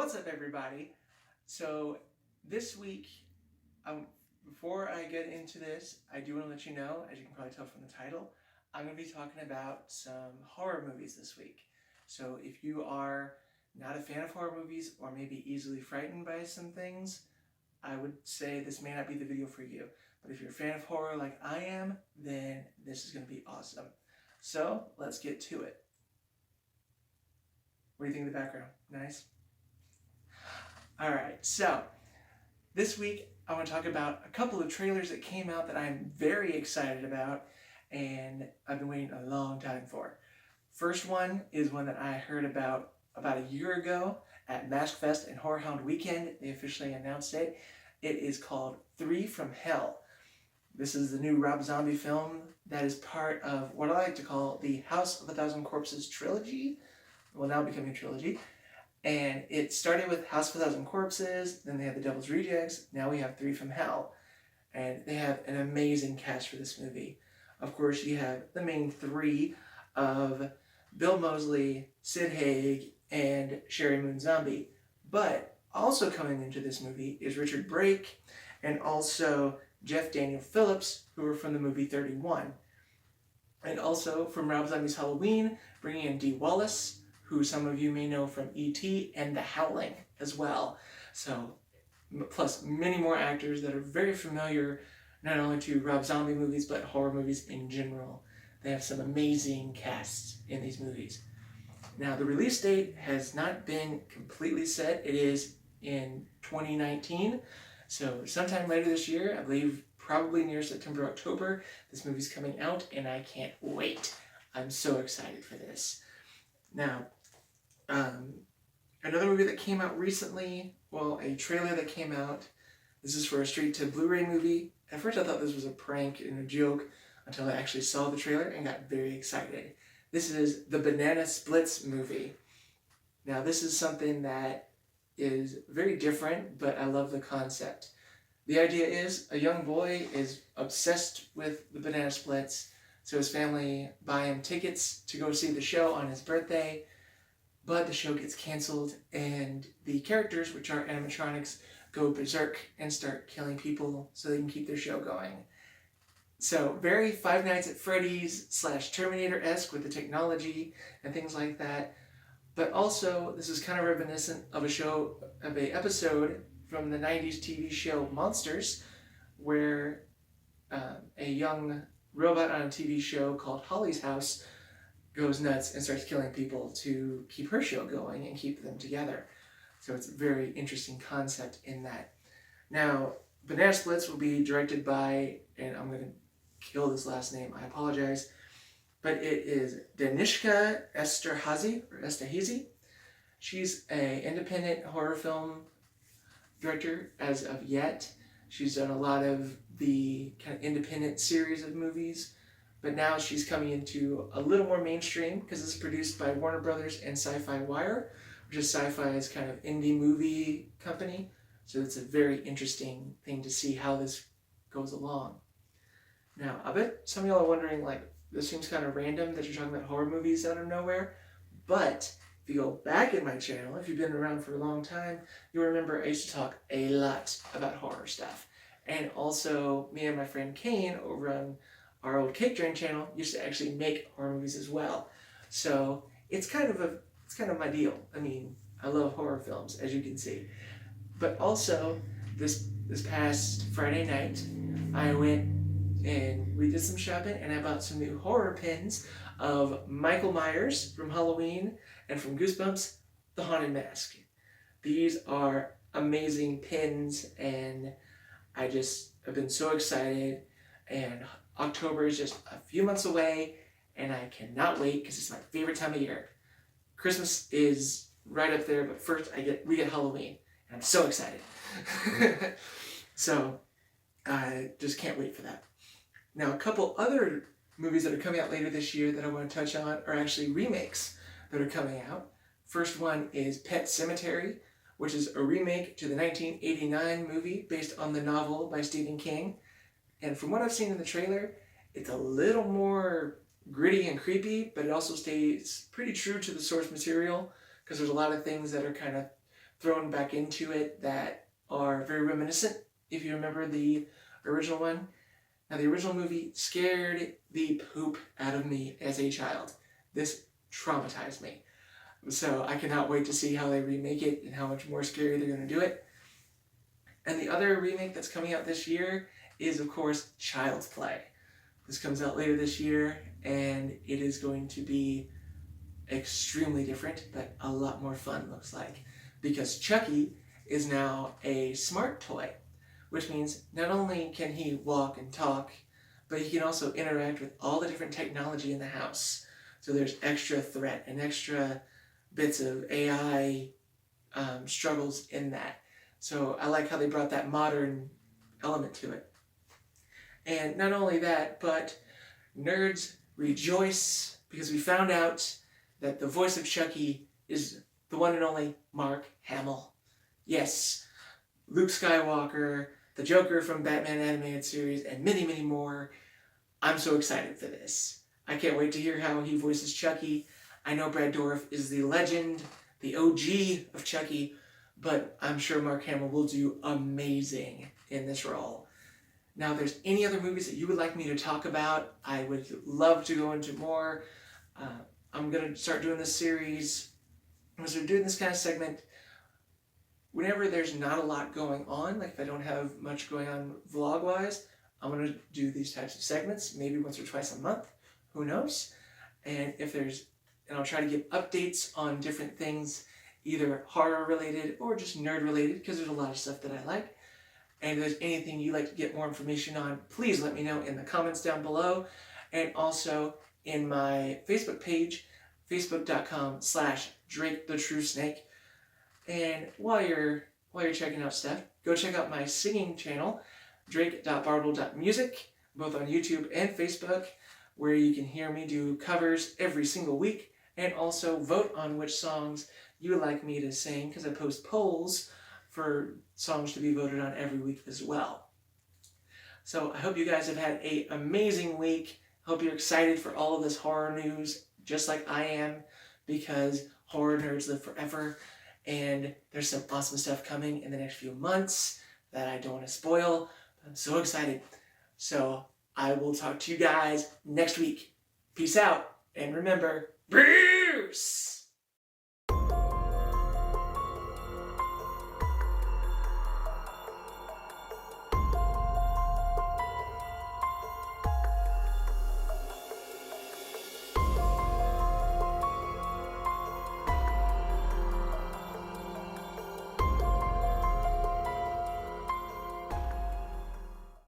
What's up, everybody? So this week, before I get into this, I do want to let you know, as you can probably tell from the title, I'm going to be talking about some horror movies this week. So if you are not a fan of horror movies or maybe easily frightened by some things, I would say this may not be the video for you. But if you're a fan of horror like I am, then this is going to be awesome. So let's get to it. What do you think of the background? Nice? Alright, so this week I want to talk about a couple of trailers that came out that I'm very excited about and I've been waiting a long time for. First one is one that I heard about a year ago at Mask Fest and Horror Hound Weekend. They officially announced it. It is called 3 from Hell. This is the new Rob Zombie film that is part of what I like to call the House of a Thousand Corpses trilogy. Well, now becoming a trilogy. And it started with House of a Thousand Corpses, then they had The Devil's Rejects, now we have 3 from Hell. And they have an amazing cast for this movie. Of course, you have the main three of Bill Moseley, Sid Haig, and Sherry Moon Zombie. But also coming into this movie is Richard Brake and also Jeff Daniel Phillips, who are from the movie 31. And also from Rob Zombie's Halloween, bringing in Dee Wallace, who some of you may know from E.T. and The Howling as well. So, plus many more actors that are very familiar not only to Rob Zombie movies, but horror movies in general. They have some amazing casts in these movies. Now, the release date has not been completely set. It is in 2019. So, sometime later this year, I believe probably near September, October, this movie's coming out, and I can't wait. I'm so excited for this. Now, another movie that came out recently, well, a trailer that came out, this is for a straight-to-Blu-ray movie. At first I thought this was a prank and a joke until I actually saw the trailer and got very excited. This is the Banana Splits movie. Now, this is something that is very different, but I love the concept. The idea is a young boy is obsessed with the Banana Splits, so his family buy him tickets to go see the show on his birthday. But the show gets canceled, and the characters, which are animatronics, go berserk and start killing people so they can keep their show going. So, very Five Nights at Freddy's / Terminator-esque with the technology and things like that. But also, this is kind of reminiscent of an episode from the 90s TV show Monsters, where a young robot on a TV show called Holly's House goes nuts and starts killing people to keep her show going and keep them together. So it's a very interesting concept in that. Now, Banana Splits will be directed by, and I'm going to kill this last name, I apologize, but it is Danishka Esterhazy. She's an independent horror film director as of yet. She's done a lot of the kind of independent series of movies, but now she's coming into a little more mainstream because it's produced by Warner Brothers and Sci-Fi Wire, which is Sci-Fi's kind of indie movie company. So it's a very interesting thing to see how this goes along. Now, I bet some of y'all are wondering, like, this seems kind of random that you're talking about horror movies out of nowhere. But if you go back in my channel, if you've been around for a long time, you'll remember I used to talk a lot about horror stuff. And also, me and my friend Kane over on our old Cake Drain channel used to actually make horror movies as well. So it's kind of my deal. I mean, I love horror films, as you can see. But also, this past Friday night, I went and we did some shopping and I bought some new horror pins of Michael Myers from Halloween and from Goosebumps, The Haunted Mask. These are amazing pins and I've been so excited, and October is just a few months away, and I cannot wait because it's my favorite time of year. Christmas is right up there, but first we get Halloween, and I'm so excited. So I just can't wait for that. Now, a couple other movies that are coming out later this year that I want to touch on are actually remakes that are coming out. First one is Pet Sematary, which is a remake to the 1989 movie based on the novel by Stephen King. And from what I've seen in the trailer, it's a little more gritty and creepy, but it also stays pretty true to the source material because there's a lot of things that are kind of thrown back into it that are very reminiscent, if you remember the original one. Now, the original movie scared the poop out of me as a child. This traumatized me. So I cannot wait to see how they remake it and how much more scary they're going to do it. And the other remake that's coming out this year is, of course, Child's Play. This comes out later this year, and it is going to be extremely different, but a lot more fun, looks like. Because Chucky is now a smart toy, which means not only can he walk and talk, but he can also interact with all the different technology in the house. So there's extra threat and extra bits of AI struggles in that. So I like how they brought that modern element to it. And not only that, but nerds rejoice because we found out that the voice of Chucky is the one and only Mark Hamill. Yes, Luke Skywalker, the Joker from Batman animated series, and many, many more. I'm so excited for this. I can't wait to hear how he voices Chucky. I know Brad Dourif is the legend, the OG of Chucky, but I'm sure Mark Hamill will do amazing in this role. Now, if there's any other movies that you would like me to talk about, I would love to go into more. I'm going to start doing this series. I'm going to start doing this kind of segment whenever there's not a lot going on, like if I don't have much going on vlog-wise. I'm going to do these types of segments, maybe once or twice a month. Who knows? And I'll try to give updates on different things, either horror-related or just nerd-related, because there's a lot of stuff that I like. And if there's anything you'd like to get more information on, please let me know in the comments down below. And also in my Facebook page, facebook.com/DraketheTruSnake. And while you're checking out stuff, go check out my singing channel, drake.bartle.music, both on YouTube and Facebook, where you can hear me do covers every single week, and also vote on which songs you would like me to sing, because I post polls for songs to be voted on every week as well. So I hope you guys have had an amazing week. Hope you're excited for all of this horror news, just like I am, because horror nerds live forever, and there's some awesome stuff coming in the next few months that I don't want to spoil. I'm so excited. So I will talk to you guys next week. Peace out, and remember, Bruce!